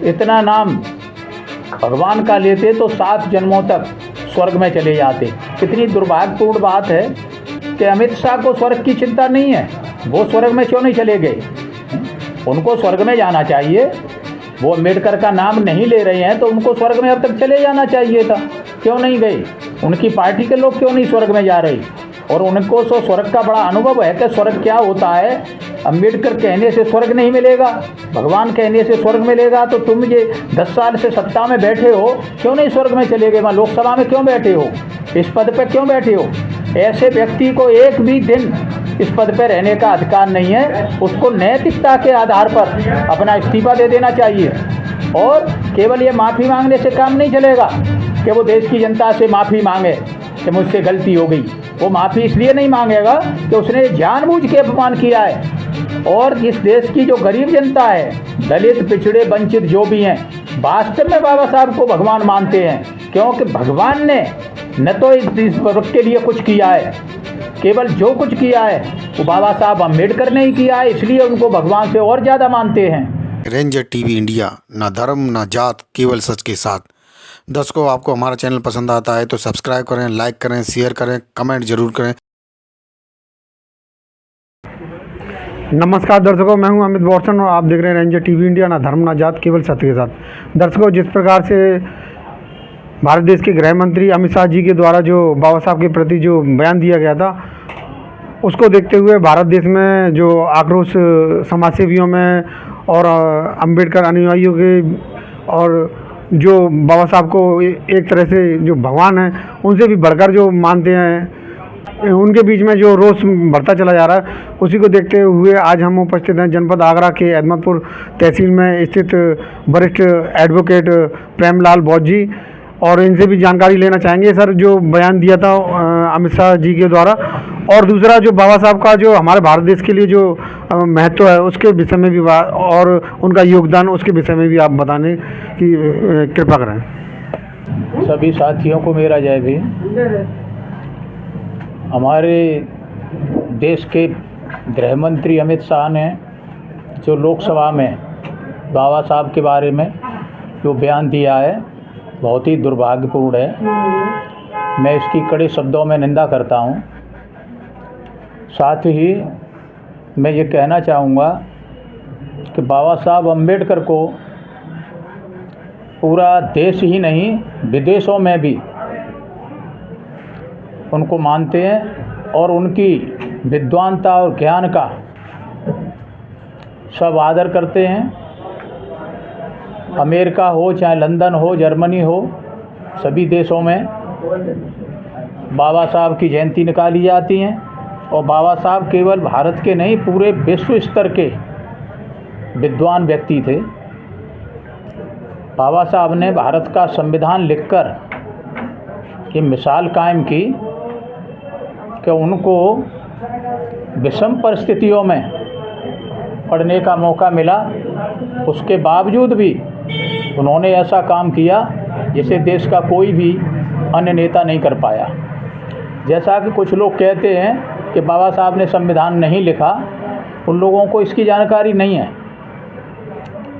इतना नाम भगवान का लेते तो 7 जन्मों तक स्वर्ग में चले जाते। कितनी दुर्भाग्यपूर्ण बात है कि अमित शाह को स्वर्ग की चिंता नहीं है। वो स्वर्ग में क्यों नहीं चले गए? उनको स्वर्ग में जाना चाहिए। वो अम्बेडकर का नाम नहीं ले रहे हैं तो उनको स्वर्ग में अब तक चले जाना चाहिए था। क्यों नहीं गए? उनकी पार्टी के लोग क्यों नहीं स्वर्ग में जा रहे? और उनको तो स्वर्ग का बड़ा अनुभव है कि स्वर्ग क्या होता है। अम्बेडकर कहने से स्वर्ग नहीं मिलेगा, भगवान कहने से स्वर्ग मिलेगा। तो तुम ये 10 साल से सत्ता में बैठे हो, क्यों नहीं स्वर्ग में चले गए? वहाँ लोकसभा में क्यों बैठे हो? इस पद पर क्यों बैठे हो? ऐसे व्यक्ति को एक भी दिन इस पद पर रहने का अधिकार नहीं है। उसको नैतिकता के आधार पर अपना इस्तीफा दे देना चाहिए। और केवल ये माफ़ी मांगने से काम नहीं चलेगा कि वो देश की जनता से माफ़ी मांगे कि मुझसे गलती हो गई। वो माफ़ी इसलिए नहीं मांगेगा कि उसने जानबूझ के अपमान किया है। और इस देश की जो गरीब जनता है, दलित, पिछड़े, वंचित जो भी हैं, वास्तव में बाबा साहब को भगवान मानते हैं। क्योंकि भगवान ने न तो इस वर्ग के लिए कुछ किया है, केवल जो कुछ किया है वो बाबा साहब अम्बेडकर ने ही किया है, इसलिए उनको भगवान से और ज़्यादा मानते हैं। रेंजर टीवी इंडिया, ना धर्म ना जात, केवल सच के साथ। दर्शकों, आपको हमारा चैनल पसंद आता है तो सब्सक्राइब करें, लाइक करें, शेयर करें, कमेंट जरूर करें। नमस्कार दर्शकों, मैं हूं अमित बोरसन और आप देख रहे हैं रेंजर टीवी इंडिया, ना धर्म ना जात, केवल सत्य के साथ। दर्शकों, जिस प्रकार से भारत देश के गृह मंत्री अमित शाह जी के द्वारा जो बाबा साहब के प्रति जो बयान दिया गया था, उसको देखते हुए भारत देश में जो आक्रोश समाजसेवियों में और अम्बेडकर अनुयायियों के और जो बाबा साहब को एक तरह से जो भगवान हैं उनसे भी बढ़कर जो मानते हैं, उनके बीच में जो रोष बढ़ता चला जा रहा है, उसी को देखते हुए आज हम उपस्थित हैं जनपद आगरा के अहमदपुर तहसील में स्थित वरिष्ठ एडवोकेट प्रेमलाल बौद्ध जी, और इनसे भी जानकारी लेना चाहेंगे सर जो बयान दिया था अमित शाह जी के द्वारा, और दूसरा जो बाबा साहब का जो हमारे भारत देश के लिए जो महत्व है उसके विषय में भी और उनका योगदान उसके विषय में भी आप बताने की कृपा करें। सभी साथियों को मेरा जय भीम। हमारे देश के गृह मंत्री अमित शाह ने जो लोकसभा में बाबा साहब के बारे में जो बयान दिया है, बहुत ही दुर्भाग्यपूर्ण है। मैं इसकी कड़े शब्दों में निंदा करता हूँ। साथ ही मैं ये कहना चाहूँगा कि बाबा साहब अम्बेडकर को पूरा देश ही नहीं, विदेशों में भी उनको मानते हैं और उनकी विद्वानता और ज्ञान का सब आदर करते हैं। अमेरिका हो, चाहे लंदन हो, जर्मनी हो, सभी देशों में बाबा साहब की जयंती निकाली जाती हैं। और बाबा साहब केवल भारत के नहीं, पूरे विश्व स्तर के विद्वान व्यक्ति थे। बाबा साहब ने भारत का संविधान लिखकर ये मिसाल कायम की कि उनको विषम परिस्थितियों में पढ़ने का मौका मिला, उसके बावजूद भी उन्होंने ऐसा काम किया जिसे देश का कोई भी अन्य नेता नहीं कर पाया। जैसा कि कुछ लोग कहते हैं कि बाबा साहब ने संविधान नहीं लिखा, उन लोगों को इसकी जानकारी नहीं है।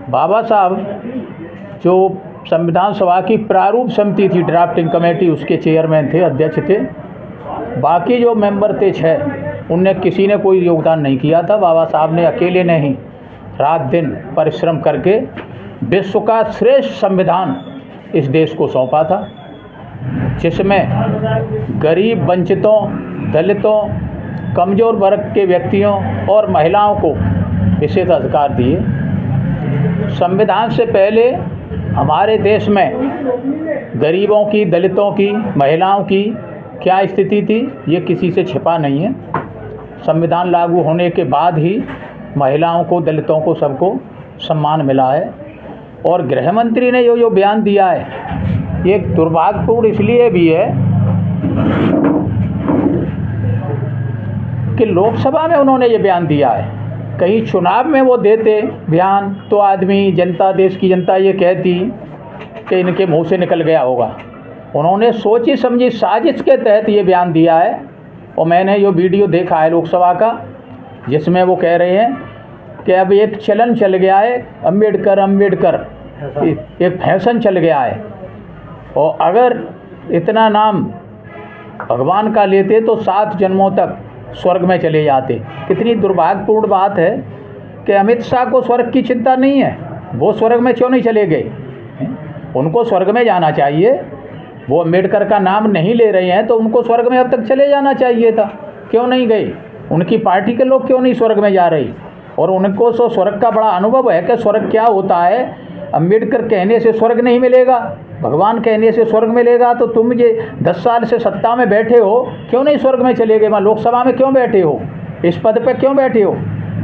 बाबा साहब जो संविधान सभा की प्रारूप समिति थी, ड्राफ्टिंग कमेटी, उसके चेयरमैन थे, अध्यक्ष थे। बाकी जो मेंबर थे 6, उनने किसी ने कोई योगदान नहीं किया था। बाबा साहब ने अकेले ने ही रात दिन परिश्रम करके विश्व का श्रेष्ठ संविधान इस देश को सौंपा था, जिसमें गरीब, वंचितों, दलितों, कमज़ोर वर्ग के व्यक्तियों और महिलाओं को विशेष अधिकार दिए। संविधान से पहले हमारे देश में गरीबों की, दलितों की, महिलाओं की क्या स्थिति थी, ये किसी से छिपा नहीं है। संविधान लागू होने के बाद ही महिलाओं को, दलितों को, सबको सम्मान मिला है। और गृह मंत्री ने जो बयान दिया है, ये दुर्भाग्यपूर्ण इसलिए भी है कि लोकसभा में उन्होंने ये बयान दिया है। कहीं चुनाव में वो देते बयान तो आदमी, जनता, देश की जनता ये कहती कि इनके मुंह से निकल गया होगा। उन्होंने सोची समझी साजिश के तहत ये बयान दिया है। और मैंने जो वीडियो देखा है लोकसभा का, जिसमें वो कह रहे हैं कि अब एक चलन चल गया है अम्बेडकर अम्बेडकर, एक फैशन चल गया है। और अगर इतना नाम भगवान का लेते तो 7 जन्मों तक स्वर्ग में चले जाते। कितनी दुर्भाग्यपूर्ण बात है कि अमित शाह को स्वर्ग की चिंता नहीं है। वो स्वर्ग में क्यों नहीं चले गए? उनको स्वर्ग में जाना चाहिए। वो अम्बेडकर का नाम नहीं ले रहे हैं तो उनको स्वर्ग में अब तक चले जाना चाहिए था। क्यों नहीं गए? उनकी पार्टी के लोग क्यों नहीं स्वर्ग में जा रही? और उनको तो स्वर्ग का बड़ा अनुभव है कि स्वर्ग क्या होता है। अम्बेडकर कहने से स्वर्ग नहीं मिलेगा, भगवान कहने से स्वर्ग मिलेगा। तो तुम ये 10 साल से सत्ता में बैठे हो, क्यों नहीं स्वर्ग में चले गए? वहाँ लोकसभा में क्यों बैठे हो? इस पद पर क्यों बैठे हो?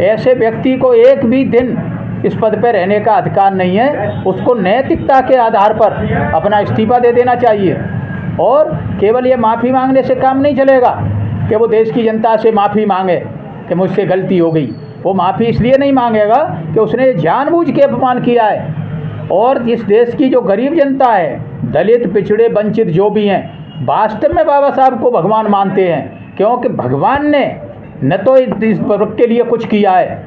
ऐसे व्यक्ति को एक भी दिन इस पद पर रहने का अधिकार नहीं है। उसको नैतिकता के आधार पर अपना इस्तीफा दे देना चाहिए। और केवल ये माफ़ी मांगने से काम नहीं चलेगा कि वो देश की जनता से माफ़ी मांगे कि मुझसे गलती हो गई। वो माफ़ी इसलिए नहीं मांगेगा कि उसने जानबूझ के अपमान किया है। और इस देश की जो गरीब जनता है, दलित, पिछड़े, वंचित जो भी हैं, वास्तव में बाबा साहब को भगवान मानते हैं। क्योंकि भगवान ने न तो इस वर्ग के लिए कुछ किया है,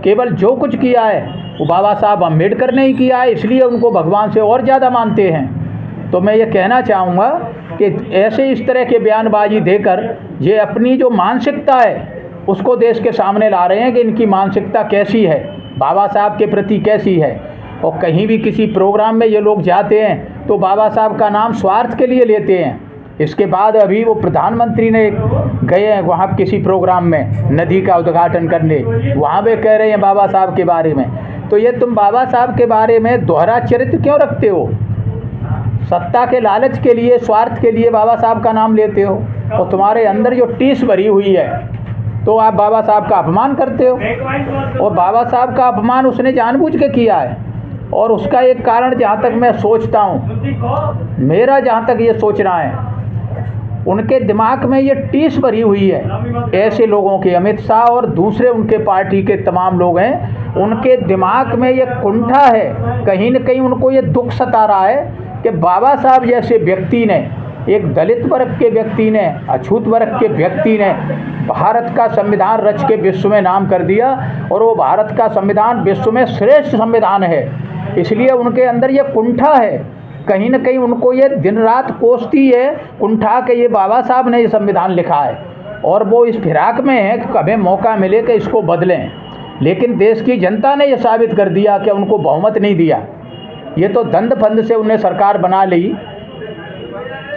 केवल जो कुछ किया है वो बाबा साहब अम्बेडकर ने ही किया है, इसलिए उनको भगवान से और ज़्यादा मानते हैं। तो मैं ये कहना चाहूँगा कि ऐसे इस तरह के बयानबाजी देकर ये अपनी जो मानसिकता है उसको देश के सामने ला रहे हैं कि इनकी मानसिकता कैसी है, बाबा साहब के प्रति कैसी है। और कहीं भी किसी प्रोग्राम में ये लोग जाते हैं तो बाबा साहब का नाम स्वार्थ के लिए लेते हैं। इसके बाद अभी वो प्रधानमंत्री ने गए हैं वहाँ किसी प्रोग्राम में नदी का उद्घाटन करने, वहाँ पे कह रहे हैं बाबा साहब के बारे में। तो ये तुम बाबा साहब के बारे में दोहरा चरित्र क्यों रखते हो? सत्ता के लालच के लिए, स्वार्थ के लिए बाबा साहब का नाम लेते हो। और तुम्हारे अंदर जो टीस भरी हुई है तो आप बाबा साहब का अपमान करते हो। और बाबा साहब का अपमान उसने जानबूझ के किया है। और उसका एक कारण जहाँ तक मैं सोचता हूँ, मेरा जहाँ तक ये सोचना है, उनके दिमाग में ये टीस भरी हुई है ऐसे लोगों के, अमित शाह और दूसरे उनके पार्टी के तमाम लोग हैं, उनके दिमाग में ये कुंठा है। कहीं न कहीं उनको ये दुख सता रहा है कि बाबा साहब जैसे व्यक्ति ने, एक दलित वर्ग के व्यक्ति ने, अछूत वर्ग के व्यक्ति ने भारत का संविधान रच के विश्व में नाम कर दिया। और वो भारत का संविधान विश्व में श्रेष्ठ संविधान है। इसलिए उनके अंदर ये कुंठा है। कहीं न कहीं उनको ये दिन रात कोसती है कुंठा के ये बाबा साहब ने ये संविधान लिखा है। और वो इस फिराक में है कि कभी मौका मिले कि इसको बदलें। लेकिन देश की जनता ने ये साबित कर दिया कि उनको बहुमत नहीं दिया। ये तो दंड फंद से उन्हें सरकार बना ली।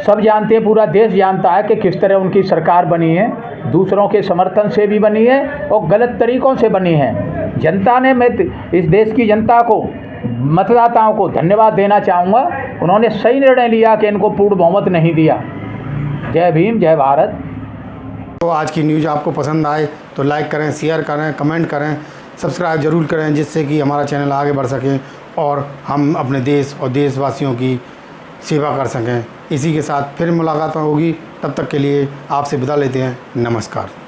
सब जानते हैं, पूरा देश जानता है कि किस तरह उनकी सरकार बनी है। दूसरों के समर्थन से भी बनी है और गलत तरीक़ों से बनी है। जनता ने, मैं इस देश की जनता को, मतदाताओं को धन्यवाद देना चाहूँगा। उन्होंने सही निर्णय लिया कि इनको पूर्ण बहुमत नहीं दिया। जय भीम, जय भारत। तो आज की न्यूज़ आपको पसंद आए तो लाइक करें, शेयर करें, कमेंट करें, सब्सक्राइब जरूर करें, जिससे कि हमारा चैनल आगे बढ़ सके और हम अपने देश और देशवासियों की सेवा कर सकें। इसी के साथ फिर मुलाकात होगी। तब तक के लिए आपसे विदा लेते हैं। नमस्कार।